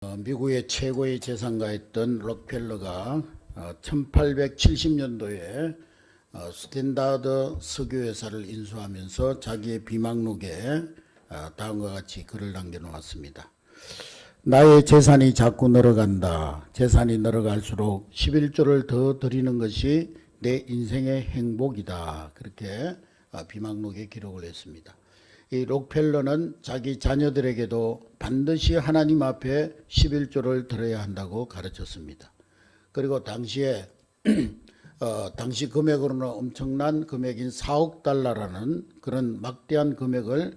미국의 최고의 재산가였던 록펠러가 1870년도에 스탠다드 석유회사를 인수하면서 자기의 비망록에 다음과 같이 글을 남겨놓았습니다. 나의 재산이 자꾸 늘어간다. 재산이 늘어갈수록 11조를 더 드리는 것이 내 인생의 행복이다. 그렇게 비망록에 기록을 했습니다. 이 록펠러는 자기 자녀들에게도 반드시 하나님 앞에 11조를 드려야 한다고 가르쳤습니다. 그리고 당시에 당시 금액으로는 엄청난 금액인 4억 달러라는 그런 막대한 금액을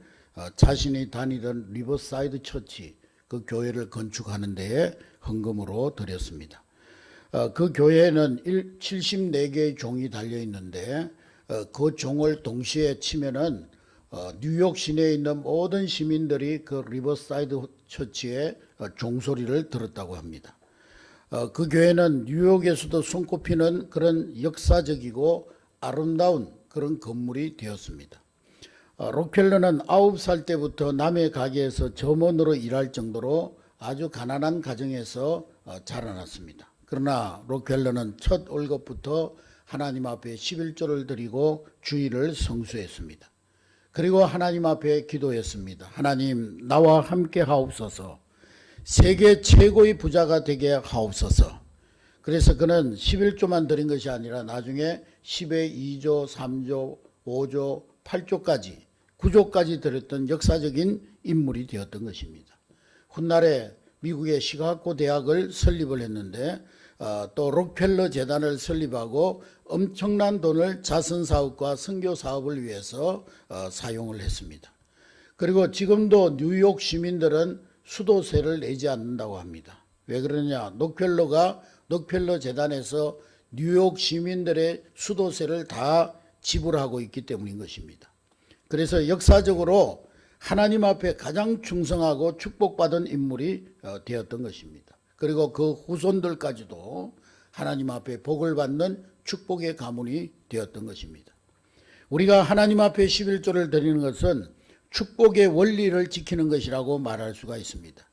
자신이 다니던 리버사이드 처치, 그 교회를 건축하는 데에 헌금으로 드렸습니다. 그 교회에는 74개의 종이 달려 있는데 그 종을 동시에 치면은 뉴욕 시내에 있는 모든 시민들이 그 리버사이드 처치의 종소리를 들었다고 합니다. 그 교회는 뉴욕에서도 손꼽히는 그런 역사적이고 아름다운 그런 건물이 되었습니다. 록펠러는 9살 때부터 남의 가게에서 점원으로 일할 정도로 아주 가난한 가정에서 자라났습니다. 그러나 록펠러는 첫 월급부터 하나님 앞에 11조를 드리고 주일을 성수했습니다. 그리고 하나님 앞에 기도했습니다. 하나님, 나와 함께 하옵소서. 세계 최고의 부자가 되게 하옵소서. 그래서 그는 11조만 드린 것이 아니라 나중에 10의 2조, 3조, 5조, 8조까지 9조까지 드렸던 역사적인 인물이 되었던 것입니다. 훗날에 미국의 시카고 대학을 설립을 했는데 또 록펠러 재단을 설립하고 엄청난 돈을 자선사업과 선교사업을 위해서 사용을 했습니다. 그리고 지금도 뉴욕 시민들은 수도세를 내지 않는다고 합니다. 왜 그러냐? 록펠러 재단에서 뉴욕 시민들의 수도세를 다 지불하고 있기 때문인 것입니다. 그래서 역사적으로 하나님 앞에 가장 충성하고 축복받은 인물이 되었던 것입니다. 그리고 그 후손들까지도 하나님 앞에 복을 받는 축복의 가문이 되었던 것입니다. 우리가 하나님 앞에 11조를 드리는 것은 축복의 원리를 지키는 것이라고 말할 수가 있습니다.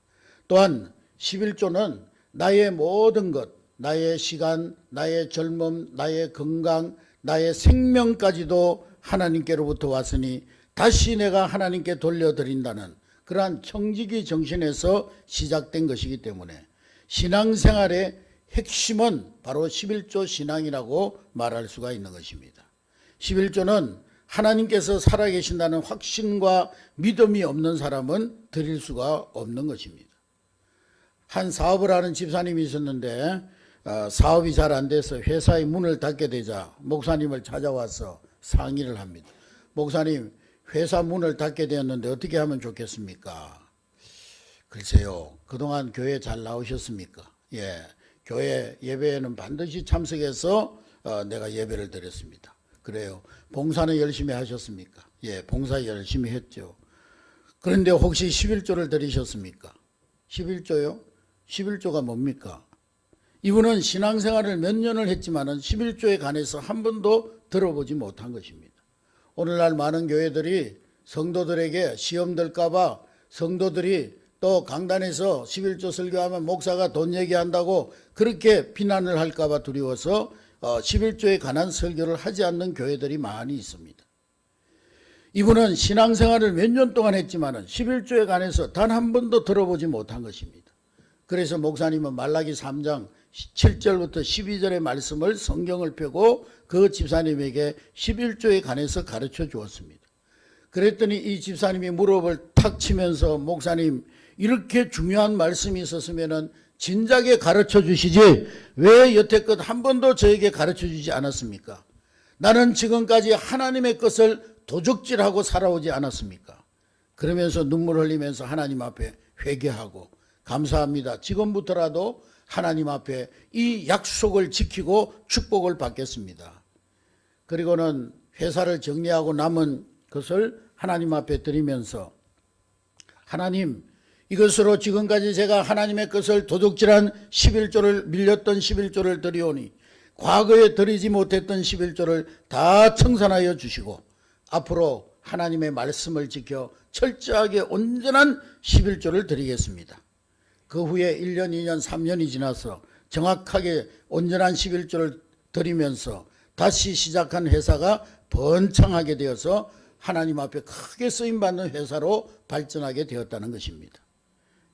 또한 11조는 나의 모든 것, 나의 시간, 나의 젊음, 나의 건강, 나의 생명까지도 하나님께로부터 왔으니 다시 내가 하나님께 돌려드린다는 그러한 청지기 정신에서 시작된 것이기 때문에 신앙생활의 핵심은 바로 11조 신앙이라고 말할 수가 있는 것입니다. 11조는 하나님께서 살아계신다는 확신과 믿음이 없는 사람은 드릴 수가 없는 것입니다. 한 사업을 하는 집사님이 있었는데 사업이 잘 안 돼서 회사의 문을 닫게 되자 목사님을 찾아와서 상의를 합니다. 목사님, 회사 문을 닫게 되었는데 어떻게 하면 좋겠습니까? 글쎄요, 그동안 교회 잘 나오셨습니까? 예, 교회 예배에는 반드시 참석해서 내가 예배를 드렸습니다. 그래요. 봉사는 열심히 하셨습니까? 예, 봉사 열심히 했죠. 그런데 혹시 11조를 드리셨습니까? 11조요? 11조가 뭡니까? 이분은 신앙생활을 몇 년을 했지만은 11조에 관해서 한 번도 들어보지 못한 것입니다. 오늘날 많은 교회들이 성도들에게 시험 들까봐 성도들이 또 강단에서 11조 설교하면 목사가 돈 얘기한다고 그렇게 비난을 할까봐 두려워서 11조에 관한 설교를 하지 않는 교회들이 많이 있습니다. 이분은 신앙생활을 몇 년 동안 했지만은 11조에 관해서 단 한 번도 들어보지 못한 것입니다. 그래서 목사님은 말라기 3장 7절부터 12절의 말씀을 성경을 펴고 그 집사님에게 11조에 관해서 가르쳐 주었습니다. 그랬더니 이 집사님이 무릎을 탁 치면서 목사님, 이렇게 중요한 말씀이 있었으면 진작에 가르쳐 주시지 왜 여태껏 한 번도 저에게 가르쳐 주지 않았습니까? 나는 지금까지 하나님의 것을 도적질하고 살아오지 않았습니까? 그러면서 눈물 흘리면서 하나님 앞에 회개하고 감사합니다. 지금부터라도 하나님 앞에 이 약속을 지키고 축복을 받겠습니다. 그리고는 회사를 정리하고 남은 것을 하나님 앞에 드리면서 하나님, 이것으로 지금까지 제가 하나님의 것을 도둑질한 11조를 밀렸던 11조를 드리오니 과거에 드리지 못했던 11조를 다 청산하여 주시고 앞으로 하나님의 말씀을 지켜 철저하게 온전한 11조를 드리겠습니다. 그 후에 1년, 2년, 3년이 지나서 정확하게 온전한 11조를 드리면서 다시 시작한 회사가 번창하게 되어서 하나님 앞에 크게 쓰임받는 회사로 발전하게 되었다는 것입니다.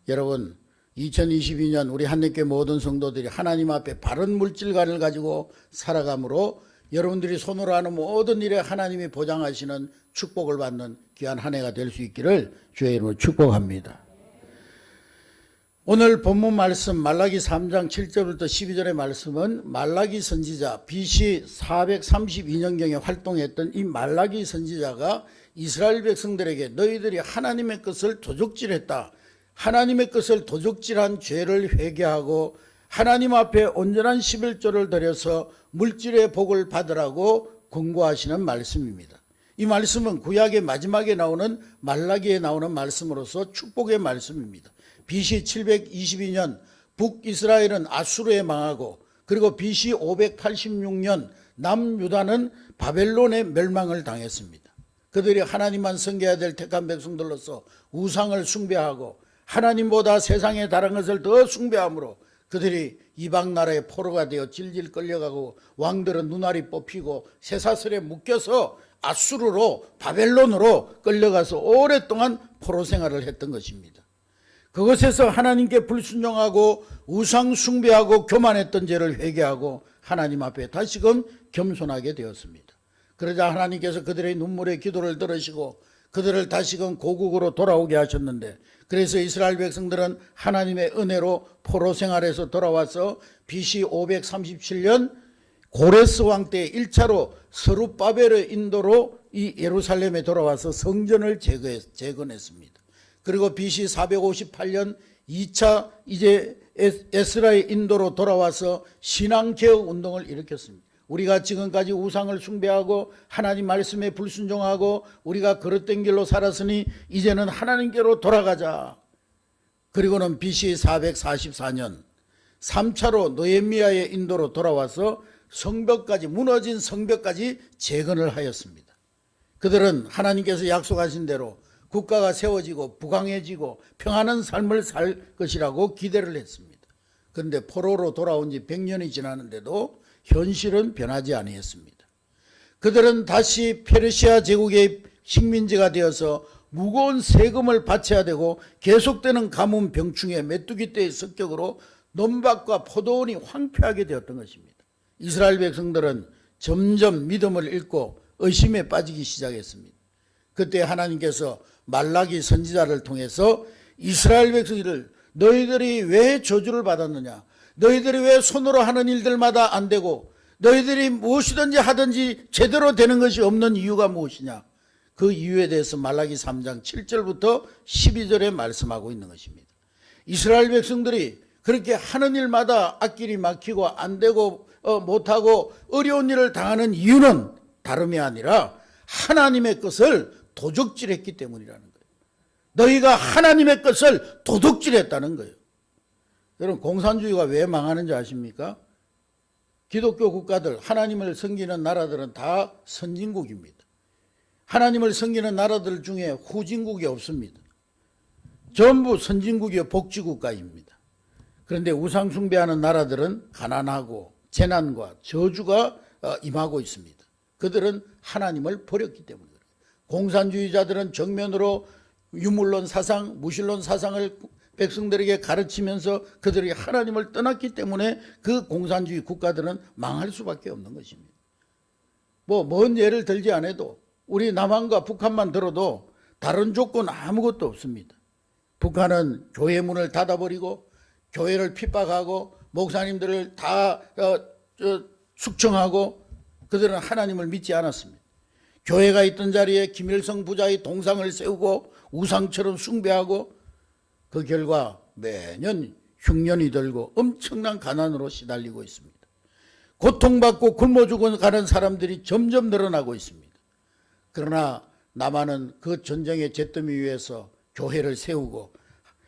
여러분, 2022년 우리 한림교회 모든 성도들이 하나님 앞에 바른 물질관을 가지고 살아감으로 여러분들이 손으로 하는 모든 일에 하나님이 보장하시는 축복을 받는 귀한 한 해가 될 수 있기를 주의 이름으로 축복합니다. 오늘 본문 말씀 말라기 3장 7절부터 12절의 말씀은 말라기 선지자 BC 432년경에 활동했던 이 말라기 선지자가 이스라엘 백성들에게 너희들이 하나님의 것을 도적질했다. 하나님의 것을 도적질한 죄를 회개하고 하나님 앞에 온전한 11조를 드려서 물질의 복을 받으라고 권고하시는 말씀입니다. 이 말씀은 구약의 마지막에 나오는 말라기에 나오는 말씀으로서 축복의 말씀입니다. BC 722년 북이스라엘은 아수르에 망하고 그리고 BC 586년 남유다는 바벨론의 멸망을 당했습니다. 그들이 하나님만 섬겨야 될 택한 백성들로서 우상을 숭배하고 하나님보다 세상에 다른 것을 더 숭배함으로 그들이 이방 나라의 포로가 되어 질질 끌려가고 왕들은 눈알이 뽑히고 쇠사슬에 묶여서 아수르로 바벨론으로 끌려가서 오랫동안 포로 생활을 했던 것입니다. 그것에서 하나님께 불순종하고 우상 숭배하고 교만했던 죄를 회개하고 하나님 앞에 다시금 겸손하게 되었습니다. 그러자 하나님께서 그들의 눈물의 기도를 들으시고 그들을 다시금 고국으로 돌아오게 하셨는데 그래서 이스라엘 백성들은 하나님의 은혜로 포로 생활에서 돌아와서 BC 537년 고레스 왕 때 1차로 스룹바벨의 인도로 이 예루살렘에 돌아와서 성전을 재건했습니다. 그리고 BC 458년 2차 이제 에스라의 인도로 돌아와서 신앙개혁 운동을 일으켰습니다. 우리가 지금까지 우상을 숭배하고 하나님 말씀에 불순종하고 우리가 그릇된 길로 살았으니 이제는 하나님께로 돌아가자. 그리고는 BC 444년 3차로 느헤미야의 인도로 돌아와서 성벽까지 무너진 성벽까지 재건을 하였습니다. 그들은 하나님께서 약속하신 대로 국가가 세워지고 부강해지고 평안한 삶을 살 것이라고 기대를 했습니다. 그런데 포로로 돌아온 지 100년이 지났는데도 현실은 변하지 아니했습니다. 그들은 다시 페르시아 제국의 식민지가 되어서 무거운 세금을 바쳐야 되고 계속되는 가뭄 병충해 메뚜기 떼의 습격으로 논밭과 포도원이 황폐하게 되었던 것입니다. 이스라엘 백성들은 점점 믿음을 잃고 의심에 빠지기 시작했습니다. 그때 하나님께서 말라기 선지자를 통해서 이스라엘 백성들을 너희들이 왜 저주를 받았느냐, 너희들이 왜 손으로 하는 일들마다 안 되고 너희들이 무엇이든지 하든지 제대로 되는 것이 없는 이유가 무엇이냐, 그 이유에 대해서 말라기 3장 7절부터 12절에 말씀하고 있는 것입니다. 이스라엘 백성들이 그렇게 하는 일마다 앞길이 막히고 안 되고 못하고 어려운 일을 당하는 이유는 다름이 아니라 하나님의 것을 도적질했기 때문이라는 거예요. 너희가 하나님의 것을 도둑질했다는 거예요. 여러분, 공산주의가 왜 망하는지 아십니까? 기독교 국가들, 하나님을 섬기는 나라들은 다 선진국입니다. 하나님을 섬기는 나라들 중에 후진국이 없습니다. 전부 선진국이요 복지국가입니다. 그런데 우상 숭배하는 나라들은 가난하고 재난과 저주가 임하고 있습니다. 그들은 하나님을 버렸기 때문에 그래요. 공산주의자들은 정면으로 유물론 사상, 무신론 사상을 백성들에게 가르치면서 그들이 하나님을 떠났기 때문에 그 공산주의 국가들은 망할 수밖에 없는 것입니다. 먼 예를 들지 않아도 우리 남한과 북한만 들어도 다른 조건 아무것도 없습니다. 북한은 교회 문을 닫아버리고 교회를 핍박하고 목사님들을 다 숙청하고 그들은 하나님을 믿지 않았습니다. 교회가 있던 자리에 김일성 부자의 동상을 세우고 우상처럼 숭배하고 그 결과 매년 흉년이 들고 엄청난 가난으로 시달리고 있습니다. 고통받고 굶어 죽어가는 사람들이 점점 늘어나고 있습니다. 그러나 남한은 그 전쟁의 잿더미 위에서 교회를 세우고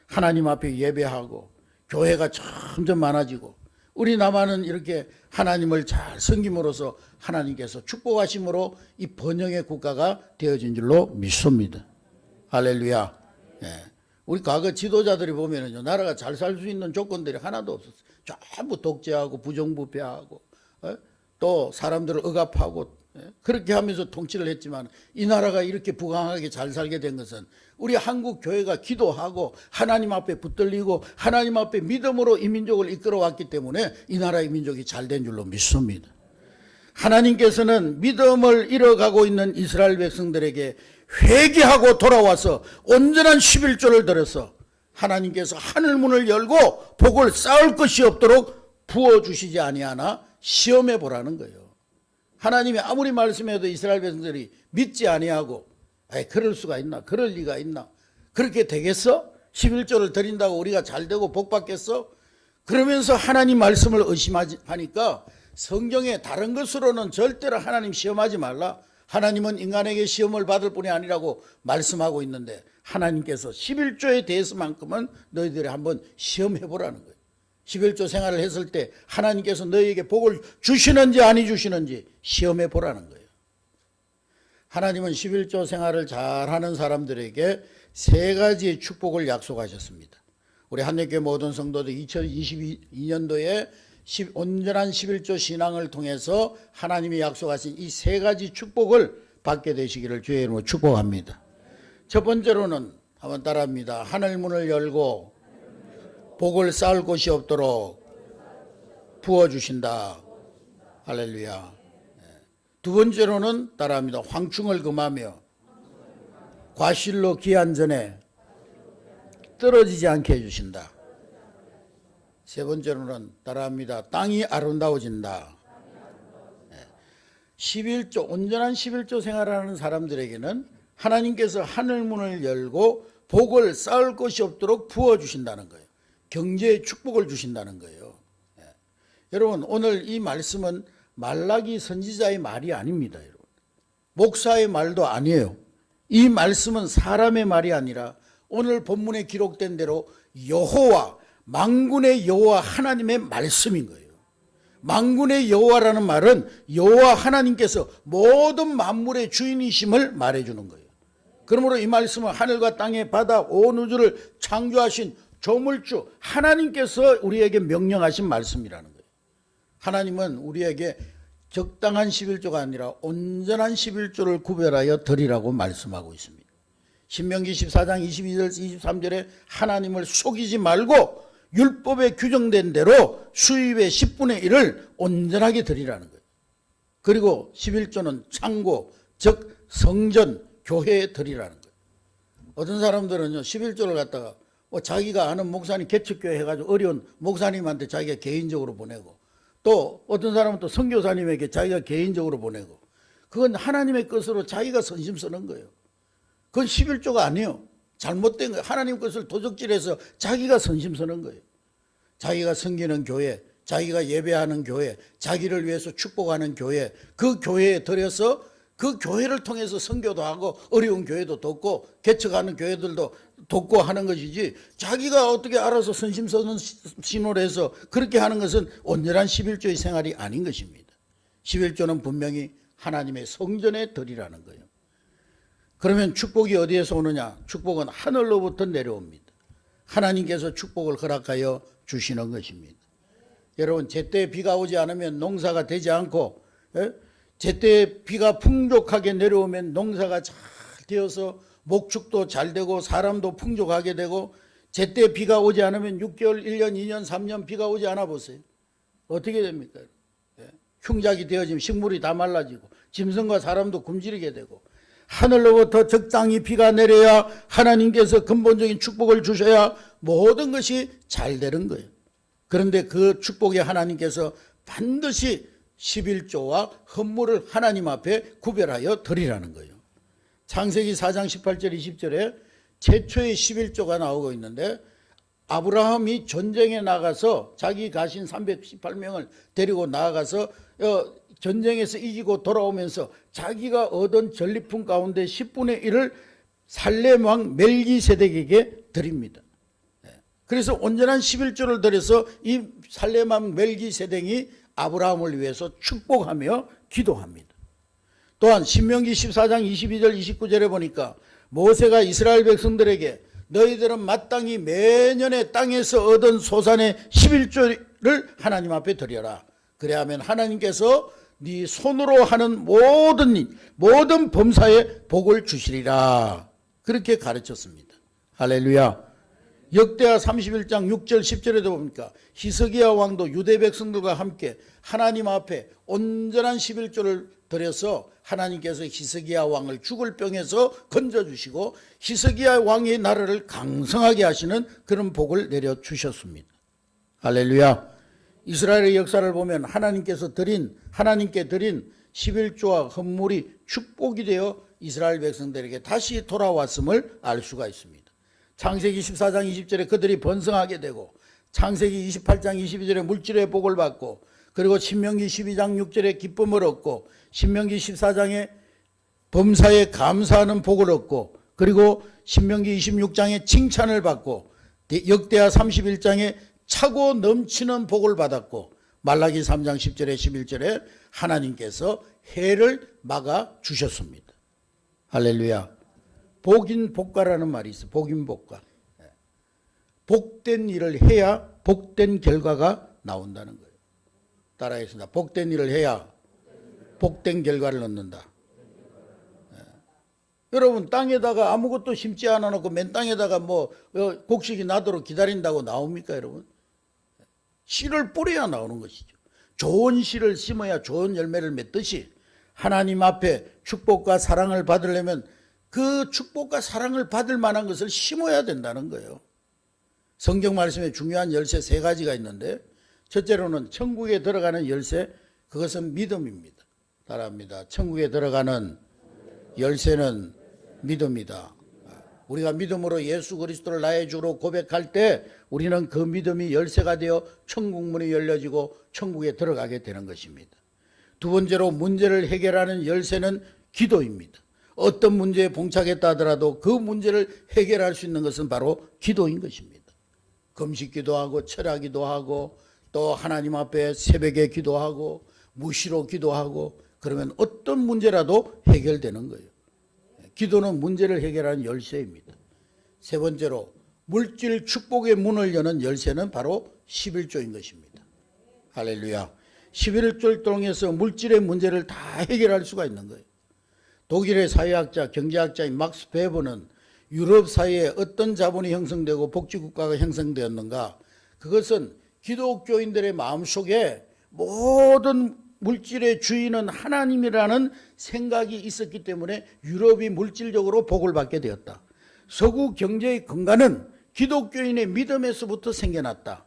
하나님 앞에 예배하고 교회가 점점 많아지고 우리 남한은 이렇게 하나님을 잘 섬김으로써 하나님께서 축복하심으로 이 번영의 국가가 되어진 줄로 믿습니다. 할렐루야. 예. 우리 과거 지도자들이 보면은요, 나라가 잘 살 수 있는 조건들이 하나도 없었어요. 전부 독재하고 부정부패하고, 또 사람들을 억압하고, 그렇게 하면서 통치를 했지만 이 나라가 이렇게 부강하게 잘 살게 된 것은 우리 한국 교회가 기도하고 하나님 앞에 붙들리고 하나님 앞에 믿음으로 이 민족을 이끌어왔기 때문에 이 나라의 민족이 잘 된 줄로 믿습니다. 하나님께서는 믿음을 잃어가고 있는 이스라엘 백성들에게 회개하고 돌아와서 온전한 11조를 들여서 하나님께서 하늘문을 열고 복을 쌓을 것이 없도록 부어주시지 아니하나 시험해 보라는 거예요. 하나님이 아무리 말씀해도 이스라엘 백성들이 믿지 아니하고 그럴 수가 있나, 그럴 리가 있나, 그렇게 되겠어? 11조를 드린다고 우리가 잘 되고 복 받겠어? 그러면서 하나님 말씀을 의심하니까 성경에 다른 것으로는 절대로 하나님 시험하지 말라, 하나님은 인간에게 시험을 받을 뿐이 아니라고 말씀하고 있는데 하나님께서 11조에 대해서만큼은 너희들이 한번 시험해 보라는 거예요. 11조 생활을 했을 때 하나님께서 너희에게 복을 주시는지 아니 주시는지 시험해 보라는 거예요. 하나님은 11조 생활을 잘하는 사람들에게 세 가지의 축복을 약속하셨습니다. 우리 한국교회 모든 성도들 2022년도에 온전한 11조 신앙을 통해서 하나님이 약속하신 이 세 가지 축복을 받게 되시기를 주의 이름으로 축복합니다. 첫 번째로는 한번 따라합니다. 하늘문을 열고 복을 쌓을 곳이 없도록 부어주신다. 할렐루야. 두 번째로는 따라합니다. 황충을 금하며 과실로 기한 전에 떨어지지 않게 해주신다. 세 번째로는 따라합니다. 땅이 아름다워진다. 11조, 온전한 11조 생활하는 사람들에게는 하나님께서 하늘문을 열고 복을 쌓을 것이 없도록 부어주신다는 거예요. 경제의 축복을 주신다는 거예요. 여러분, 오늘 이 말씀은 말라기 선지자의 말이 아닙니다. 여러분, 목사의 말도 아니에요. 이 말씀은 사람의 말이 아니라 오늘 본문에 기록된 대로 여호와, 만군의 여호와 하나님의 말씀인 거예요. 만군의 여호와라는 말은 여호와 하나님께서 모든 만물의 주인이심을 말해주는 거예요. 그러므로 이 말씀은 하늘과 땅의 바다 온 우주를 창조하신 조물주 하나님께서 우리에게 명령하신 말씀이라는 거예요. 하나님은 우리에게 적당한 11조가 아니라 온전한 11조를 구별하여 드리라고 말씀하고 있습니다. 신명기 14장 22절 23절에 하나님을 속이지 말고 율법에 규정된 대로 수입의 10분의 1을 온전하게 드리라는 거예요. 그리고 11조는 창고, 즉 성전, 교회에 드리라는 거예요. 어떤 사람들은요 11조를 갖다가 자기가 아는 목사님 개척교회 해가지고 어려운 목사님한테 자기가 개인적으로 보내고, 또 어떤 사람은 또 선교사님에게 자기가 개인적으로 보내고, 그건 하나님의 것으로 자기가 선심 쓰는 거예요. 그건 11조가 아니에요. 잘못된 거예요. 하나님 것을 도적질해서 자기가 선심 쓰는 거예요. 자기가 섬기는 교회, 자기가 예배하는 교회, 자기를 위해서 축복하는 교회, 그 교회에 들여서 그 교회를 통해서 선교도 하고 어려운 교회도 돕고 개척하는 교회들도 돕고 하는 것이지, 자기가 어떻게 알아서 선심 쓰는 신호를 해서 그렇게 하는 것은 온전한 11조의 생활이 아닌 것입니다. 11조는 분명히 하나님의 성전에 드리라는 거예요. 그러면 축복이 어디에서 오느냐? 축복은 하늘로부터 내려옵니다. 하나님께서 축복을 허락하여 주시는 것입니다. 여러분, 제때 비가 오지 않으면 농사가 되지 않고, 제때 비가 풍족하게 내려오면 농사가 잘 되어서 목축도 잘 되고 사람도 풍족하게 되고, 제때 비가 오지 않으면 6개월, 1년, 2년, 3년 비가 오지 않아 보세요. 어떻게 됩니까? 흉작이 되어지면 식물이 다 말라지고 짐승과 사람도 굶주리게 되고, 하늘로부터 적당히 비가 내려야 하나님께서 근본적인 축복을 주셔야 모든 것이 잘 되는 거예요. 그런데 그 축복에 하나님께서 반드시 11조와 헌물을 하나님 앞에 구별하여 드리라는 거예요. 창세기 4장 18절 20절에 최초의 11조가 나오고 있는데, 아브라함이 전쟁에 나가서 자기 가신 318명을 데리고 나가서 전쟁에서 이기고 돌아오면서 자기가 얻은 전리품 가운데 10분의 1을 살렘 왕 멜기세덱에게 드립니다. 그래서 온전한 11조를 드려서 이 살렘 왕 멜기세덱이 아브라함을 위해서 축복하며 기도합니다. 또한 신명기 14장 22절 29절에 보니까 모세가 이스라엘 백성들에게 너희들은 마땅히 매년에 땅에서 얻은 소산의 11조를 하나님 앞에 드려라. 그래야면 하나님께서 네 손으로 하는 모든 범사에 복을 주시리라. 그렇게 가르쳤습니다. 할렐루야. 역대하 31장 6절 10절에도 보니까 히스기야 왕도 유대 백성들과 함께 하나님 앞에 온전한 11조를 드려서 하나님께서 히스기야 왕을 죽을 병에서 건져주시고 히스기야 왕의 나라를 강성하게 하시는 그런 복을 내려주셨습니다. 할렐루야. 이스라엘의 역사를 보면 하나님께 드린 11조와 헌물이 축복이 되어 이스라엘 백성들에게 다시 돌아왔음을 알 수가 있습니다. 창세기 14장 20절에 그들이 번성하게 되고 창세기 28장 22절에 물질의 복을 받고 그리고 신명기 12장 6절에 기쁨을 얻고 신명기 14장에 범사에 감사하는 복을 얻고 그리고 신명기 26장에 칭찬을 받고 역대하 31장에 차고 넘치는 복을 받았고 말라기 3장 10절에 11절에 하나님께서 해를 막아 주셨습니다. 할렐루야. 복인복과라는 말이 있어요. 복인복과. 복된 일을 해야 복된 결과가 나온다는 거예요. 따라하겠습니다. 복된 일을 해야 복된 결과를 얻는다. 여러분 땅에다가 아무것도 심지 않아 놓고 맨 땅에다가 곡식이 나도록 기다린다고 나옵니까 여러분? 씨를 뿌려야 나오는 것이죠. 좋은 씨를 심어야 좋은 열매를 맺듯이 하나님 앞에 축복과 사랑을 받으려면 그 축복과 사랑을 받을 만한 것을 심어야 된다는 거예요. 성경 말씀에 중요한 열쇠 3가지가 있는데 첫째로는 천국에 들어가는 열쇠, 그것은 믿음입니다. 따라합니다. 천국에 들어가는 열쇠는 믿음이다. 우리가 믿음으로 예수 그리스도를 나의 주로 고백할 때 우리는 그 믿음이 열쇠가 되어 천국문이 열려지고 천국에 들어가게 되는 것입니다. 두 번째로 문제를 해결하는 열쇠는 기도입니다. 어떤 문제에 봉착했다 하더라도 그 문제를 해결할 수 있는 것은 바로 기도인 것입니다. 금식기도 하고 철야기도 하고 또 하나님 앞에 새벽에 기도하고 무시로 기도하고 그러면 어떤 문제라도 해결되는 거예요. 기도는 문제를 해결하는 열쇠입니다. 세 번째로 물질 축복의 문을 여는 열쇠는 바로 11조인 것입니다. 할렐루야. 11조를 통해서 물질의 문제를 다 해결할 수가 있는 거예요. 독일의 사회학자, 경제학자인 막스 베버는 유럽 사회에 어떤 자본이 형성되고 복지국가가 형성되었는가? 그것은 기독교인들의 마음속에 모든 물질의 주인은 하나님이라는 생각이 있었기 때문에 유럽이 물질적으로 복을 받게 되었다. 서구 경제의 근간은 기독교인의 믿음에서부터 생겨났다.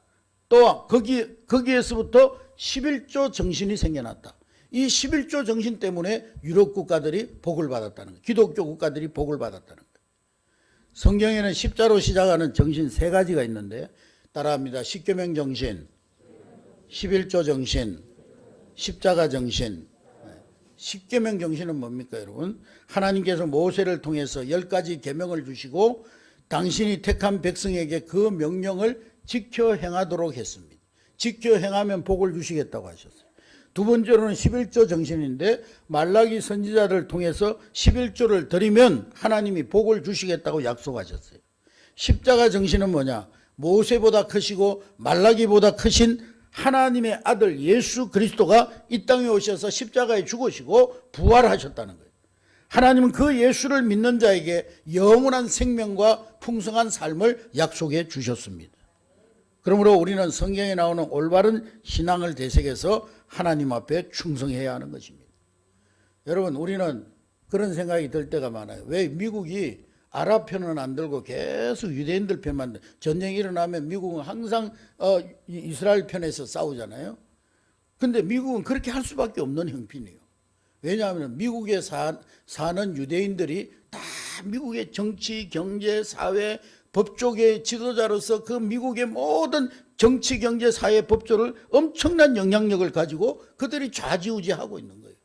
또 거기에서부터 11조 정신이 생겨났다. 이 11조 정신 때문에 유럽 국가들이 복을 받았다는 거예요. 기독교 국가들이 복을 받았다는 거예요. 성경에는 십자로 시작하는 정신 3가지가 있는데 따라합니다. 십계명 정신, 11조 정신, 십자가 정신. 십계명 정신은 뭡니까 여러분? 하나님께서 모세를 통해서 10가지 계명을 주시고 당신이 택한 백성에게 그 명령을 지켜 행하도록 했습니다. 지켜 행하면 복을 주시겠다고 하셨어요. 두 번째로는 11조 정신인데 말라기 선지자를 통해서 11조를 드리면 하나님이 복을 주시겠다고 약속하셨어요. 십자가 정신은 뭐냐? 모세보다 크시고 말라기보다 크신 하나님의 아들 예수 그리스도가 이 땅에 오셔서 십자가에 죽으시고 부활하셨다는 거예요. 하나님은 그 예수를 믿는 자에게 영원한 생명과 풍성한 삶을 약속해 주셨습니다. 그러므로 우리는 성경에 나오는 올바른 신앙을 되새겨서 하나님 앞에 충성해야 하는 것입니다. 여러분, 우리는 그런 생각이 들 때가 많아요. 왜 미국이 아랍 편은 안 들고 계속 유대인들 편만, 전쟁이 일어나면 미국은 항상 이스라엘 편에서 싸우잖아요. 근데 미국은 그렇게 할 수밖에 없는 형편이에요. 왜냐하면 미국에 사는 유대인들이 다 미국의 정치, 경제, 사회, 법 쪽의 지도자로서 그 미국의 모든 정치, 경제, 사회, 법조를 엄청난 영향력을 가지고 그들이 좌지우지하고 있는 거예요.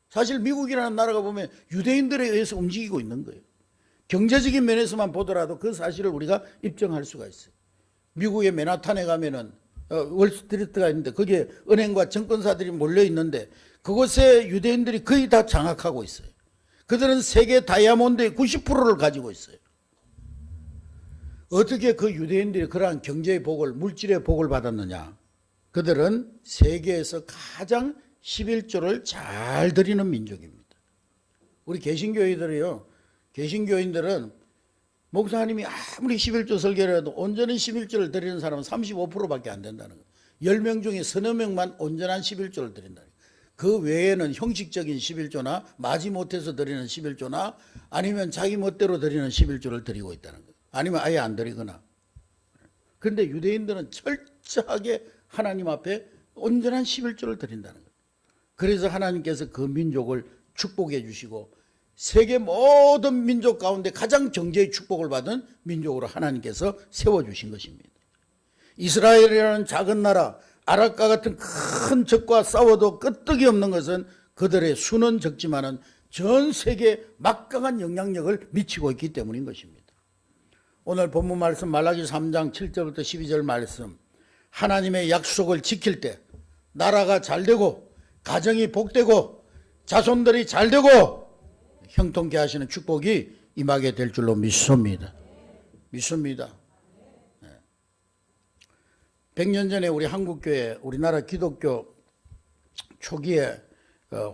사실 미국이라는 나라가 보면 유대인들에 의해서 움직이고 있는 거예요. 경제적인 면에서만 보더라도 그 사실을 우리가 입증할 수가 있어요. 미국의 맨하탄에 가면은 월스트리트가 있는데 거기에 은행과 증권사들이 몰려 있는데 그곳에 유대인들이 거의 다 장악하고 있어요. 그들은 세계 다이아몬드의 90%를 가지고 있어요. 어떻게 그 유대인들이 그러한 경제의 복을, 물질의 복을 받았느냐? 그들은 세계에서 가장 11조를 잘 드리는 민족입니다. 우리 개신교인들이요, 개신교인들은 목사님이 아무리 11조 설교를 해도 온전히 11조를 드리는 사람은 35%밖에 안 된다는 거예요. 10명 중에 서너 명만 온전한 11조를 드린다는 거예요. 그 외에는 형식적인 11조나 마지못해서 드리는 11조나 아니면 자기 멋대로 드리는 11조를 드리고 있다는 거예요. 아니면 아예 안 드리거나. 그런데 유대인들은 철저하게 하나님 앞에 온전한 11조를 드린다는 거예요. 그래서 하나님께서 그 민족을 축복해 주시고 세계 모든 민족 가운데 가장 경제의 축복을 받은 민족으로 하나님께서 세워주신 것입니다. 이스라엘이라는 작은 나라, 아랍과 같은 큰 적과 싸워도 끄떡이 없는 것은 그들의 수는 적지만은 전 세계에 막강한 영향력을 미치고 있기 때문인 것입니다. 오늘 본문 말씀 말라기 3장 7절부터 12절 말씀, 하나님의 약속을 지킬 때 나라가 잘 되고 가정이 복되고 자손들이 잘 되고 형통케 하시는 축복이 임하게 될 줄로 믿습니다. 믿습니다. 100년 전에 우리 한국교회, 우리나라 기독교 초기에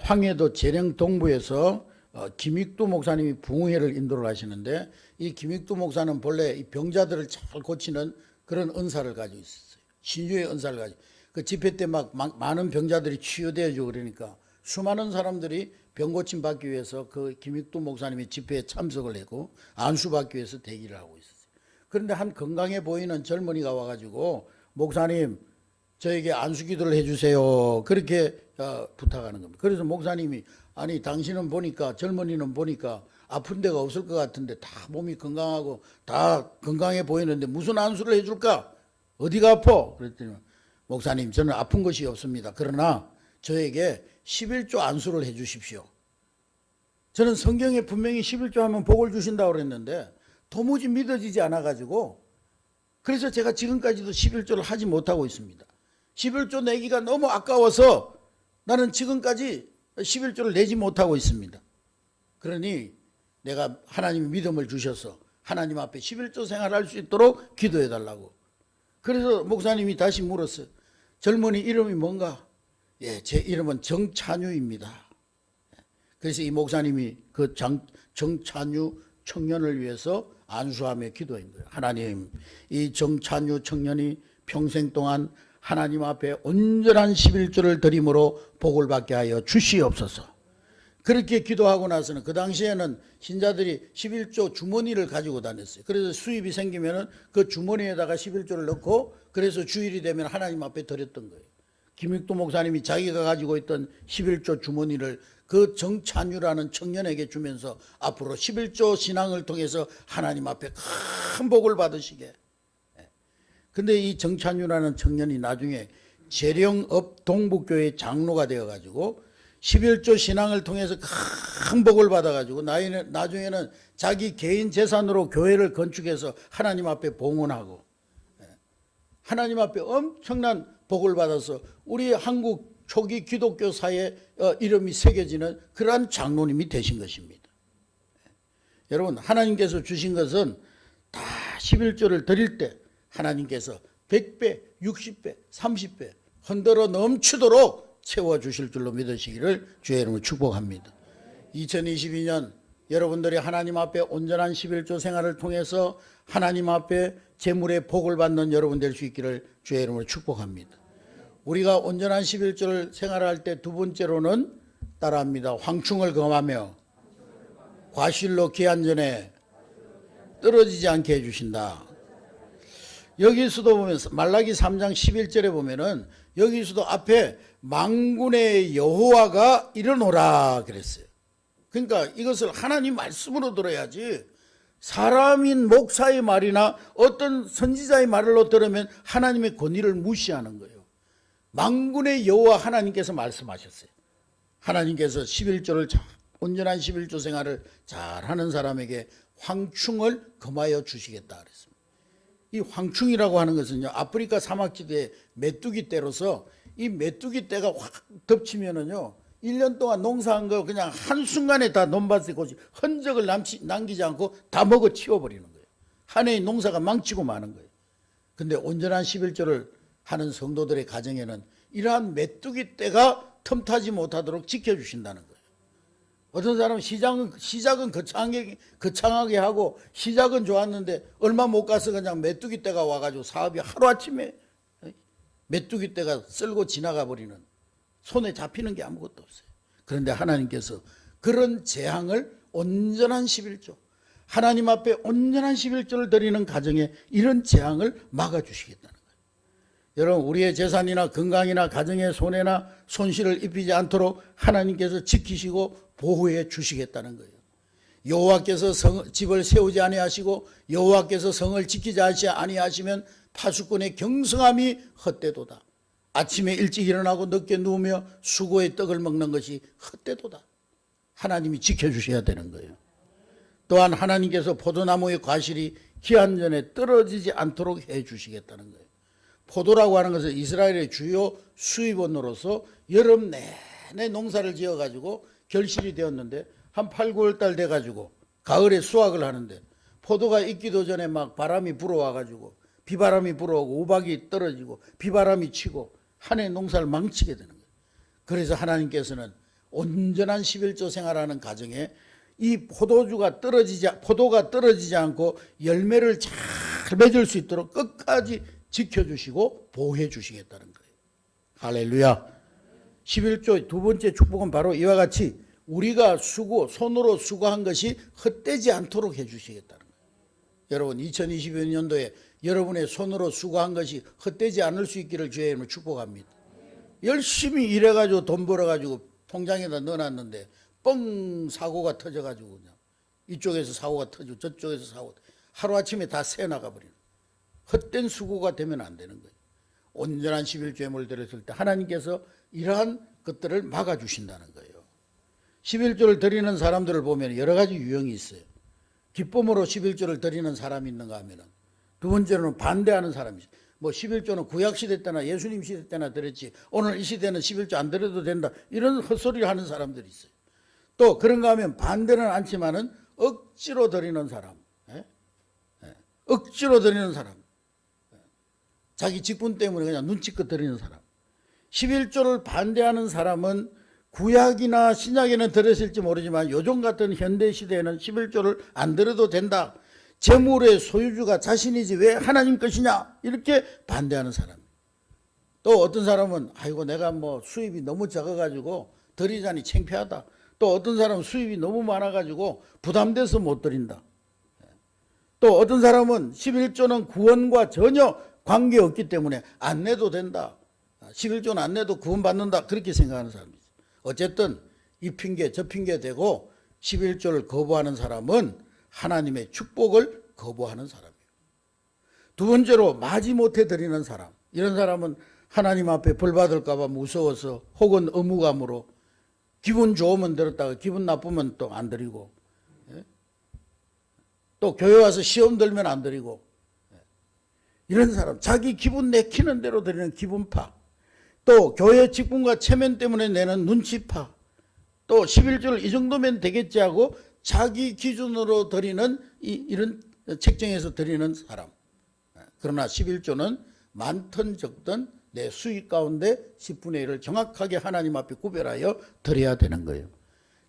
황해도 재령 동부에서 김익두 목사님이 부흥회를 인도를 하시는데, 이 김익두 목사는 본래 이 병자들을 잘 고치는 그런 은사를 가지고 있었어요. 신유의 은사를 가지고. 그 집회 때 막 많은 병자들이 치유되어지고 그러니까 수많은 사람들이 병 고침 받기 위해서 그 김익두 목사님이 집회에 참석을 했고 안수 받기 위해서 대기를 하고 있었어요. 그런데 한 건강해 보이는 젊은이가 와가지고 목사님 저에게 안수 기도를 해주세요. 그렇게 부탁하는 겁니다. 그래서 목사님이 아니 당신은 보니까 젊은이는 보니까 아픈 데가 없을 것 같은데 다 몸이 건강하고 다 건강해 보이는데 무슨 안수를 해줄까? 어디가 아파? 그랬더니 목사님 저는 아픈 것이 없습니다. 그러나 저에게 11조 안수를 해 주십시오. 저는 성경에 분명히 11조 하면 복을 주신다고 그랬는데 도무지 믿어지지 않아가지고 그래서 제가 지금까지도 11조를 하지 못하고 있습니다. 11조 내기가 너무 아까워서 나는 지금까지 11조를 내지 못하고 있습니다. 그러니 내가 하나님이 믿음을 주셔서 하나님 앞에 11조 생활할 수 있도록 기도해 달라고. 그래서 목사님이 다시 물었어요. 젊은이 이름이 뭔가? 예, 제 이름은 정찬유입니다. 그래서 이 목사님이 그 정찬유 청년을 위해서 안수하며 기도한 거예요. 하나님, 이 정찬유 청년이 평생 동안 하나님 앞에 온전한 11조를 드림으로 복을 받게 하여 주시옵소서. 그렇게 기도하고 나서는 그 당시에는 신자들이 11조 주머니를 가지고 다녔어요. 그래서 수입이 생기면은 그 주머니에다가 11조를 넣고 그래서 주일이 되면 하나님 앞에 드렸던 거예요. 김익두 목사님이 자기가 가지고 있던 11조 주머니를 그 정찬유라는 청년에게 주면서 앞으로 11조 신앙을 통해서 하나님 앞에 큰 복을 받으시게. 근데 이 정찬유라는 청년이 나중에 재령읍 동북교회 장로가 되어가지고 11조 신앙을 통해서 큰 복을 받아가지고 나중에는 자기 개인 재산으로 교회를 건축해서 하나님 앞에 봉헌하고 하나님 앞에 엄청난 복을 받아서 우리 한국 초기 기독교사의 이름이 새겨지는 그러한 장로님이 되신 것입니다. 여러분, 하나님께서 주신 것은 다 11조를 드릴 때 하나님께서 100배, 60배, 30배 흔들어 넘치도록 채워주실 줄로 믿으시기를 주의 이름으로 축복합니다. 2022년 여러분들이 하나님 앞에 온전한 11조 생활을 통해서 하나님 앞에 재물의 복을 받는 여러분 될 수 있기를 주의 이름으로 축복합니다. 우리가 온전한 11조를 생활할 때 두 번째로는 따라합니다. 황충을 금하며 과실로 기한전에 떨어지지 않게 해주신다. 여기서도 보면 말라기 3장 11절에 보면은 여기서도 앞에 만군의 여호와가 이르노라 그랬어요. 그러니까 이것을 하나님 말씀으로 들어야지 사람인 목사의 말이나 어떤 선지자의 말로 들으면 하나님의 권위를 무시하는 거예요. 만군의 여호와 하나님께서 말씀하셨어요. 하나님께서 11조를 온전한 11조 생활을 잘하는 사람에게 황충을 금하여 주시겠다 그랬습니다. 이 황충이라고 하는 것은요, 아프리카 사막지대에 메뚜기 떼로서 이 메뚜기 떼가 확 덮치면은요 1년 동안 농사한 거 그냥 한순간에 다 논밭에 고치 흔적을 남기지 않고 다 먹어 치워버리는 거예요. 한 해의 농사가 망치고 마는 거예요. 근데 온전한 11조를 하는 성도들의 가정에는 이러한 메뚜기 떼가 틈타지 못하도록 지켜주신다는 거예요. 어떤 사람은 시작은 거창하게 하고 시작은 좋았는데 얼마 못 가서 그냥 메뚜기 떼가 와가지고 사업이 하루아침에 메뚜기 떼가 쓸고 지나가 버리는, 손에 잡히는 게 아무것도 없어요. 그런데 하나님께서 그런 재앙을 온전한 11조, 하나님 앞에 온전한 11조를 드리는 가정에 이런 재앙을 막아주시겠다는 거예요. 여러분, 우리의 재산이나 건강이나 가정의 손해나 손실을 입히지 않도록 하나님께서 지키시고 보호해 주시겠다는 거예요. 여호와께서 집을 세우지 아니하시고 여호와께서 성을 지키지 아니하시면 파수꾼의 경성함이 헛되도다. 아침에 일찍 일어나고 늦게 누우며 수고의 떡을 먹는 것이 헛되도다. 하나님이 지켜주셔야 되는 거예요. 또한 하나님께서 포도나무의 과실이 기한 전에 떨어지지 않도록 해 주시겠다는 거예요. 포도라고 하는 것은 이스라엘의 주요 수입원으로서 여름 내내 농사를 지어가지고 결실이 되었는데 한 8, 9월 달 돼가지고 가을에 수확을 하는데 포도가 익기도 전에 막 바람이 불어와가지고 비바람이 불어오고 우박이 떨어지고 비바람이 치고 한 해 농사를 망치게 되는 거예요. 그래서 하나님께서는 온전한 11조 생활하는 가정에 이 포도가 떨어지지 않고 열매를 잘 맺을 수 있도록 끝까지 지켜주시고 보호해 주시겠다는 거예요. 할렐루야. 11조 두 번째 축복은 바로 이와 같이 우리가 손으로 수고한 것이 헛되지 않도록 해 주시겠다는 거예요. 여러분, 2022년도에 여러분의 손으로 수고한 것이 헛되지 않을 수 있기를 주의 이름으로 축복합니다. 열심히 일해가지고 돈 벌어가지고 통장에다 넣어놨는데 뻥 사고가 터져가지고 그냥 이쪽에서 사고가 터지고 저쪽에서 사고가 하루아침에 다 새나가버리는 헛된 수고가 되면 안 되는 거예요. 온전한 11조에 몰드렸을 때 하나님께서 이러한 것들을 막아주신다는 거예요. 11조를 드리는 사람들을 보면 여러 가지 유형이 있어요. 기쁨으로 11조를 드리는 사람이 있는가 하면은, 두 번째로는 반대하는 사람이 있어요. 뭐 11조는 구약시대 때나 예수님 시대 때나 드렸지 오늘 이 시대는 11조 안 드려도 된다, 이런 헛소리를 하는 사람들이 있어요. 또 그런가 하면 반대는 않지만은 억지로 드리는 사람, 억지로 드리는 사람, 자기 직분 때문에 그냥 눈치껏 드리는 사람. 11조를 반대하는 사람은 구약이나 신약에는 들었을지 모르지만 요즘 같은 현대 시대에는 11조를 안 들어도 된다, 재물의 소유주가 자신이지 왜 하나님 것이냐, 이렇게 반대하는 사람. 또 어떤 사람은 아이고 내가 뭐 수입이 너무 적어가지고 드리자니 창피하다. 또 어떤 사람은 수입이 너무 많아가지고 부담돼서 못 드린다. 또 어떤 사람은 11조는 구원과 전혀 관계없기 때문에 안 내도 된다, 11조는 안 내도 구원받는다, 그렇게 생각하는 사람이 있어요. 어쨌든 이 핑계 저 핑계 대고 11조를 거부하는 사람은 하나님의 축복을 거부하는 사람이에요. 두 번째로 마지못해 드리는 사람, 이런 사람은 하나님 앞에 벌 받을까 봐 무서워서 혹은 의무감으로 기분 좋으면 들었다가 기분 나쁘면 또 안 드리고, 또 교회 와서 시험 들면 안 드리고, 이런 사람, 자기 기분 내키는 대로 드리는 기분파, 또 교회 직분과 체면 때문에 내는 눈치파, 또 11조를 이 정도면 되겠지 하고 자기 기준으로 드리는 이런 책정해서 드리는 사람. 그러나 11조는 많든 적든 내 수익 가운데 10분의 1을 정확하게 하나님 앞에 구별하여 드려야 되는 거예요.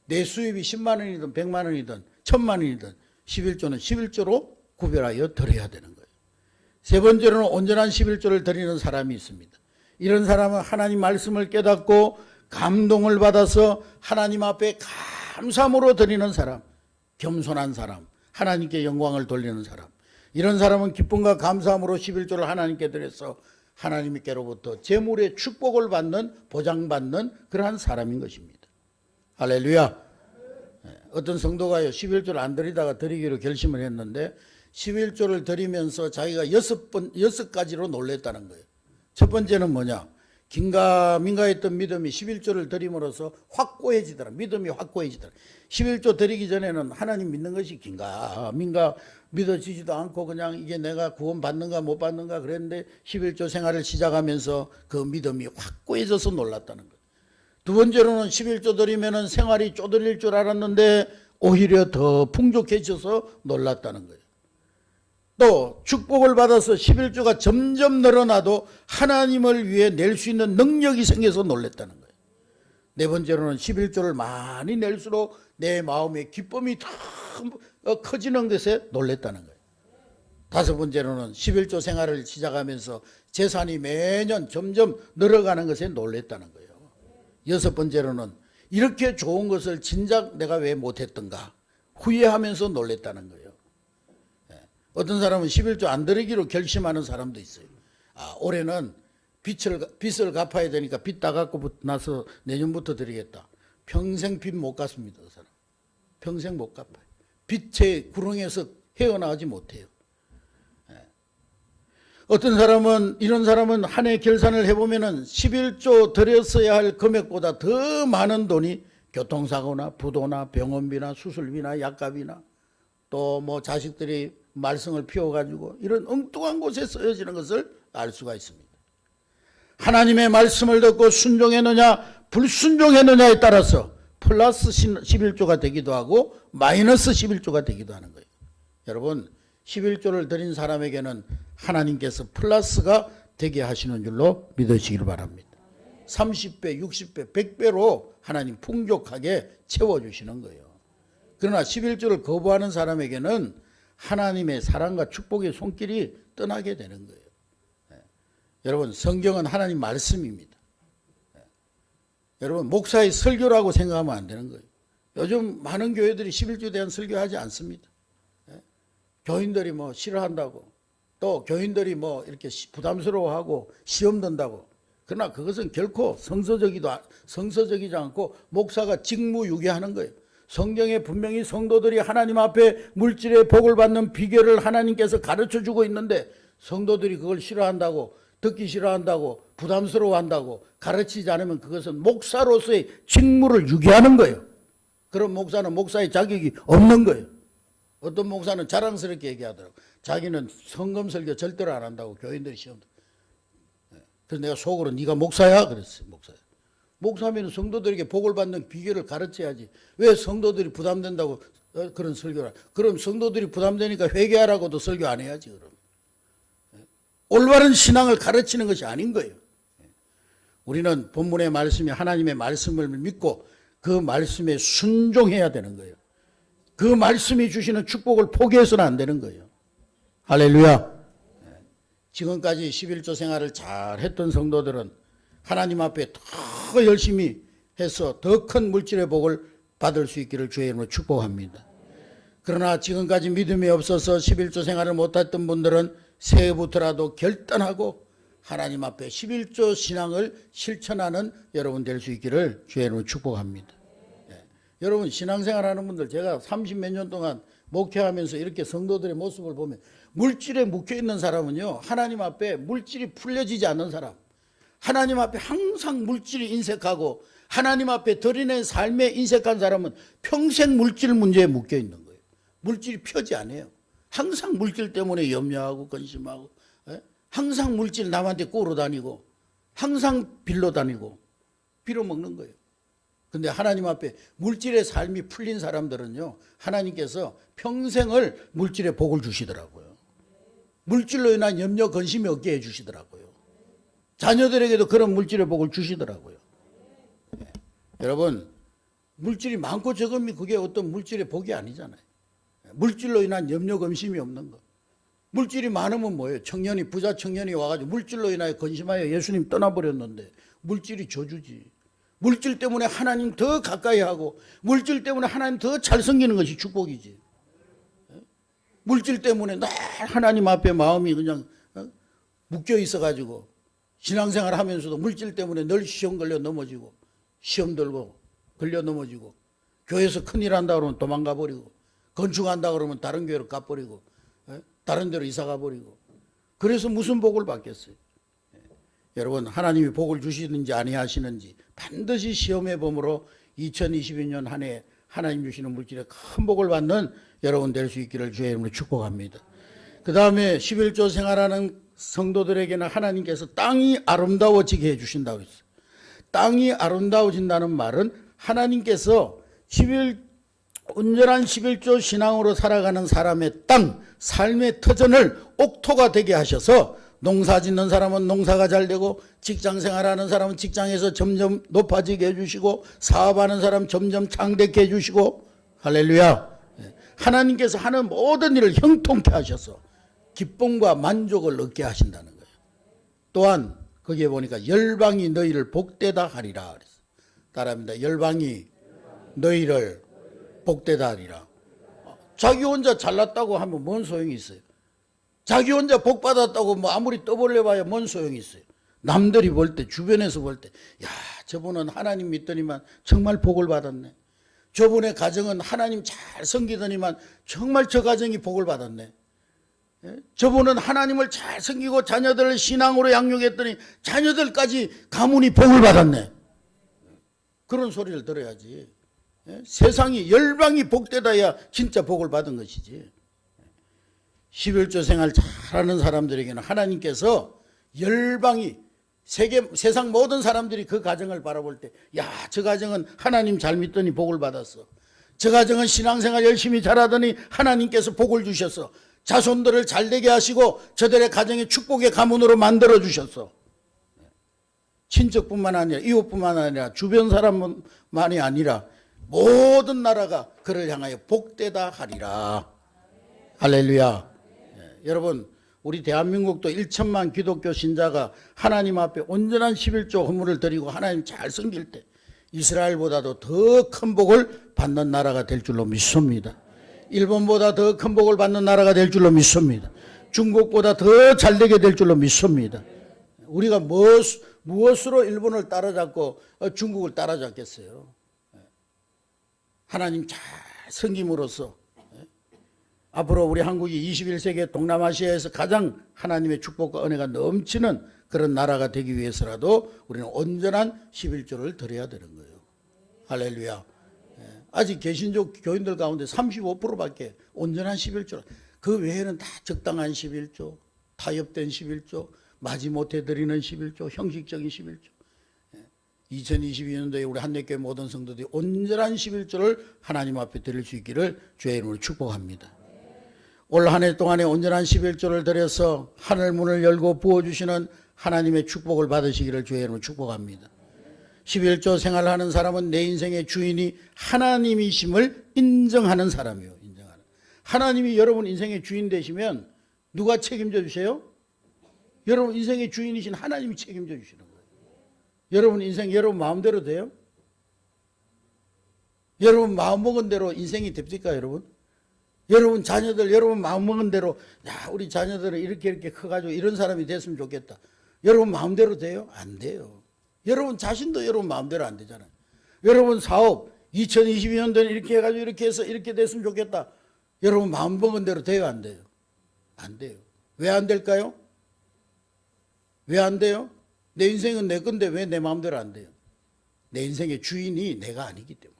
내 수입이 10만 원이든 100만 원이든 1000만 원이든 11조는 11조로 구별하여 드려야 되는 거예요. 세 번째로는 온전한 11조를 드리는 사람이 있습니다. 이런 사람은 하나님 말씀을 깨닫고 감동을 받아서 하나님 앞에 감사함으로 드리는 사람, 겸손한 사람, 하나님께 영광을 돌리는 사람. 이런 사람은 기쁨과 감사함으로 11조를 하나님께 드려서 하나님께로부터 재물의 축복을 받는, 보장받는 그러한 사람인 것입니다. 할렐루야. 어떤 성도가요 11조를 안 드리다가 드리기로 결심을 했는데 11조를 드리면서 자기가 6가지로 놀랬다는 거예요. 첫 번째는 뭐냐, 긴가민가했던 믿음이 11조를 드림으로써 확고해지더라. 믿음이 확고해지더라. 11조 드리기 전에는 하나님 믿는 것이 긴가민가 믿어지지도 않고 그냥 이게 내가 구원 받는가 못 받는가 그랬는데 11조 생활을 시작하면서 그 믿음이 확고해져서 놀랐다는 거예요. 두 번째로는 11조 드리면은 생활이 쪼들릴 줄 알았는데 오히려 더 풍족해져서 놀랐다는 거예요. 또 축복을 받아서 11조가 점점 늘어나도 하나님을 위해 낼 수 있는 능력이 생겨서 놀랬다는 거예요. 네 번째로는 11조를 많이 낼수록 내 마음의 기쁨이 더 커지는 것에 놀랬다는 거예요. 다섯 번째로는 11조 생활을 시작하면서 재산이 매년 점점 늘어가는 것에 놀랬다는 거예요. 여섯 번째로는 이렇게 좋은 것을 진작 내가 왜 못했던가 후회하면서 놀랬다는 거예요. 어떤 사람은 11조 안 드리기로 결심하는 사람도 있어요. 올해는 빚을 갚아야 되니까 빚 다 갚고 나서 내년부터 드리겠다. 평생 빚 못 갚습니다. 그 사람. 평생 못 갚아요. 빚의 구렁에서 헤어나오지 못해요. 어떤 사람은, 이런 사람은 한 해 결산을 해보면은 11조 드렸어야 할 금액보다 더 많은 돈이 교통사고나 부도나 병원비나 수술비나 약값이나 또 뭐 자식들이 말썽을 피워가지고 이런 엉뚱한 곳에 쓰여지는 것을 알 수가 있습니다. 하나님의 말씀을 듣고 순종했느냐 불순종했느냐에 따라서 플러스 11조가 되기도 하고 마이너스 11조가 되기도 하는 거예요. 여러분 11조를 드린 사람에게는 하나님께서 플러스가 되게 하시는 줄로 믿으시길 바랍니다. 30배, 60배, 100배로 하나님 풍족하게 채워주시는 거예요. 그러나 11조를 거부하는 사람에게는 하나님의 사랑과 축복의 손길이 떠나게 되는 거예요. 여러분 성경은 하나님 말씀입니다. 여러분 목사의 설교라고 생각하면 안 되는 거예요. 요즘 많은 교회들이 11조에 대한 설교하지 않습니다. 교인들이 뭐 싫어한다고 또 교인들이 뭐 이렇게 부담스러워하고 시험 든다고. 그러나 그것은 결코 성서적이지 않고 목사가 직무유기하는 거예요. 성경에 분명히 성도들이 하나님 앞에 물질의 복을 받는 비결을 하나님께서 가르쳐주고 있는데 성도들이 그걸 싫어한다고 듣기 싫어한다고 부담스러워한다고 가르치지 않으면 그것은 목사로서의 직무를 유기하는 거예요. 그런 목사는 목사의 자격이 없는 거예요. 어떤 목사는 자랑스럽게 얘기하더라고. 자기는 성금 설교 절대로 안 한다고 교인들이 시험. 그래서 내가 속으로 네가 목사야? 그랬어요. 목사야. 목사면 성도들에게 복을 받는 비결을 가르쳐야지. 왜 성도들이 부담된다고 그런 설교를. 그럼 성도들이 부담되니까 회개하라고도 설교 안 해야지. 그럼. 올바른 신앙을 가르치는 것이 아닌 거예요. 우리는 본문의 말씀이 하나님의 말씀을 믿고 그 말씀에 순종해야 되는 거예요. 그 말씀이 주시는 축복을 포기해서는 안 되는 거예요. 할렐루야. 지금까지 11조 생활을 잘 했던 성도들은 하나님 앞에 더 열심히 해서 더 큰 물질의 복을 받을 수 있기를 주의 이름으로 축복합니다. 그러나 지금까지 믿음이 없어서 11조 생활을 못했던 분들은 새해부터라도 결단하고 하나님 앞에 11조 신앙을 실천하는 여러분 될 수 있기를 주의 이름으로 축복합니다. 여러분 신앙생활하는 분들 제가 30몇 년 동안 목회하면서 이렇게 성도들의 모습을 보면 물질에 묶여있는 사람은요 하나님 앞에 물질이 풀려지지 않는 사람, 하나님 앞에 항상 물질이 인색하고 하나님 앞에 드리는 삶에 인색한 사람은 평생 물질 문제에 묶여있는 거예요. 물질이 펴지 않아요. 항상 물질 때문에 염려하고 근심하고 항상 물질 남한테 꼬로 다니고 항상 빌러 다니고 빌어먹는 거예요. 근데 하나님 앞에 물질의 삶이 풀린 사람들은요 하나님께서 평생을 물질의 복을 주시더라고요. 물질로 인한 염려 근심이 없게 해주시더라고요. 자녀들에게도 그런 물질의 복을 주시더라고요. 여러분 물질이 많고 적음이 그게 어떤 물질의 복이 아니잖아요. 물질로 인한 염려 근심이 없는 거. 물질이 많으면 뭐예요? 부자 청년이 와가지고 물질로 인하여 근심하여 예수님 떠나버렸는데 물질이 저주지. 물질 때문에 하나님 더 가까이 하고 물질 때문에 하나님 더 잘 섬기는 것이 축복이지. 물질 때문에 늘 하나님 앞에 마음이 그냥 묶여 있어가지고 신앙생활 하면서도 물질 때문에 늘 시험 걸려 넘어지고 시험 들고 걸려 넘어지고 교회에서 큰일 한다 그러면 도망가 버리고 건축한다 그러면 다른 교회로 가버리고 다른 데로 이사 가버리고 그래서 무슨 복을 받겠어요? 여러분 하나님이 복을 주시는지 아니하시는지 반드시 시험해 봄으로 2022년 한 해 하나님 주시는 물질에 큰 복을 받는 여러분 될 수 있기를 주의 이름으로 축복합니다. 그 다음에 11조 생활하는 성도들에게는 하나님께서 땅이 아름다워지게 해주신다고 했어요. 땅이 아름다워진다는 말은 하나님께서 온전한 11조 신앙으로 살아가는 사람의 땅, 삶의 터전을 옥토가 되게 하셔서 농사 짓는 사람은 농사가 잘 되고 직장 생활하는 사람은 직장에서 점점 높아지게 해주시고 사업하는 사람 점점 창대케 해주시고 할렐루야. 하나님께서 하는 모든 일을 형통케 하셔서 기쁨과 만족을 얻게 하신다는 거예요. 또한 거기에 보니까 열방이 너희를 복되다 하리라. 따라합니다. 열방이 너희를 복되다 하리라. 자기 혼자 잘났다고 하면 뭔 소용이 있어요? 자기 혼자 복 받았다고 뭐 아무리 떠벌려봐야 뭔 소용이 있어요? 남들이 볼 때, 주변에서 볼 때, 야, 저분은 하나님 믿더니만 정말 복을 받았네. 저분의 가정은 하나님 잘 섬기더니만 정말 저 가정이 복을 받았네. 저분은 하나님을 잘 섬기고 자녀들을 신앙으로 양육했더니 자녀들까지 가문이 복을 받았네. 그런 소리를 들어야지. 세상이 열방이 복되다야 진짜 복을 받은 것이지. 11조 생활 잘하는 사람들에게는 하나님께서 열방이 세상 모든 사람들이 그 가정을 바라볼 때, 야, 저 가정은 하나님 잘 믿더니 복을 받았어. 저 가정은 신앙생활 열심히 잘하더니 하나님께서 복을 주셨어. 자손들을 잘되게 하시고 저들의 가정의 축복의 가문으로 만들어 주셨어. 친척뿐만 아니라 이웃뿐만 아니라 주변 사람만이 아니라 모든 나라가 그를 향하여 복되다 하리라. 할렐루야. 여러분, 우리 대한민국도 1천만 기독교 신자가 하나님 앞에 온전한 11조 헌물을 드리고 하나님 잘 섬길 때 이스라엘보다도 더 큰 복을 받는 나라가 될 줄로 믿습니다. 일본보다 더 큰 복을 받는 나라가 될 줄로 믿습니다. 중국보다 더 잘되게 될 줄로 믿습니다. 우리가 무엇으로 일본을 따라잡고 중국을 따라잡겠어요? 하나님 잘 섬김으로써 앞으로 우리 한국이 21세기 동남아시아에서 가장 하나님의 축복과 은혜가 넘치는 그런 나라가 되기 위해서라도 우리는 온전한 11조를 드려야 되는 거예요. 할렐루야. 아직 개신교 교인들 가운데 35%밖에 온전한 11조, 그 외에는 다 적당한 11조, 타협된 11조, 마지못해 드리는 11조, 형식적인 11조. 2022년도에 우리 한내교회 모든 성도들이 온전한 11조를 하나님 앞에 드릴 수 있기를 주의 이름으로 축복합니다. 올 한 해 동안에 온전한 11조를 드려서 하늘 문을 열고 부어주시는 하나님의 축복을 받으시기를 주의 이름으로 축복합니다. 11조 생활하는 사람은 내 인생의 주인이 하나님이심을 인정하는 사람이에요. 인정하는. 하나님이 여러분 인생의 주인 되시면 누가 책임져 주세요? 여러분 인생의 주인이신 하나님이 책임져 주시는 거예요. 여러분 인생 여러분 마음대로 돼요? 여러분 마음먹은 대로 인생이 됩니까 여러분? 여러분 자녀들 여러분 마음먹은 대로, 야, 우리 자녀들은 이렇게 커가지고 이런 사람이 됐으면 좋겠다. 여러분 마음대로 돼요? 안 돼요. 여러분 자신도 여러분 마음대로 안 되잖아요. 여러분 사업 2022년도에 이렇게 해가지고 이렇게 해서 이렇게 됐으면 좋겠다. 여러분 마음먹은 대로 돼요? 안 돼요? 안 돼요. 왜 안 될까요? 왜 안 돼요? 내 인생은 내 건데 왜 내 마음대로 안 돼요? 내 인생의 주인이 내가 아니기 때문에.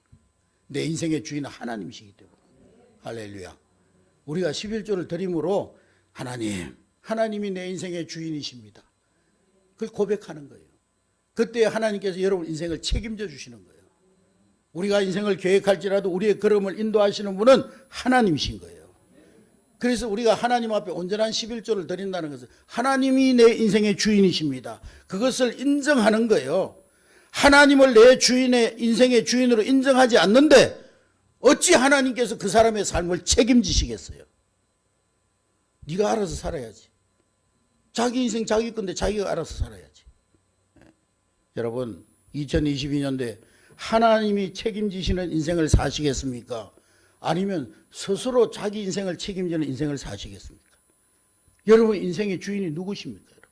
내 인생의 주인은 하나님이시기 때문에. 할렐루야. 우리가 11조를 드림으로 하나님이 내 인생의 주인이십니다. 그걸 고백하는 거예요. 그때 하나님께서 여러분 인생을 책임져 주시는 거예요. 우리가 인생을 계획할지라도 우리의 걸음을 인도하시는 분은 하나님이신 거예요. 그래서 우리가 하나님 앞에 온전한 11조를 드린다는 것은 하나님이 내 인생의 주인이십니다. 그것을 인정하는 거예요. 하나님을 내 주인의 인생의 주인으로 인정하지 않는데 어찌 하나님께서 그 사람의 삶을 책임지시겠어요? 네가 알아서 살아야지. 자기 인생 자기 건데 자기가 알아서 살아야지. 여러분 2022년도에 하나님이 책임지시는 인생을 사시겠습니까? 아니면 스스로 자기 인생을 책임지는 인생을 사시겠습니까? 여러분 인생의 주인이 누구십니까? 여러분?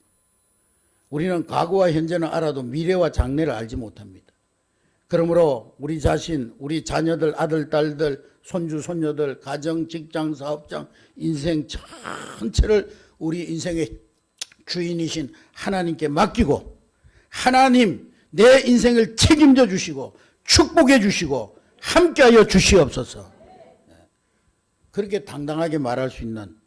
우리는 과거와 현재는 알아도 미래와 장래를 알지 못합니다. 그러므로 우리 자신, 우리 자녀들, 아들, 딸들, 손주, 손녀들, 가정, 직장, 사업장, 인생 전체를 우리 인생의 주인이신 하나님께 맡기고 하나님 내 인생을 책임져 주시고 축복해 주시고 함께하여 주시옵소서. 그렇게 당당하게 말할 수 있는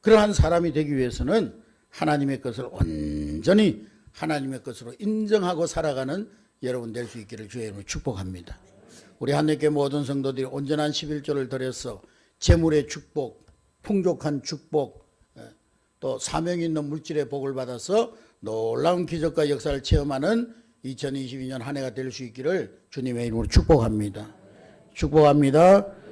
그러한 사람이 되기 위해서는 하나님의 것을 온전히 하나님의 것으로 인정하고 살아가는 여러분 될 수 있기를 주의 이름으로 축복합니다. 우리 한국교회 모든 성도들이 온전한 11조를 드려서 재물의 축복, 풍족한 축복, 또 사명 있는 물질의 복을 받아서 놀라운 기적과 역사를 체험하는 2022년 한 해가 될 수 있기를 주님의 이름으로 축복합니다. 축복합니다.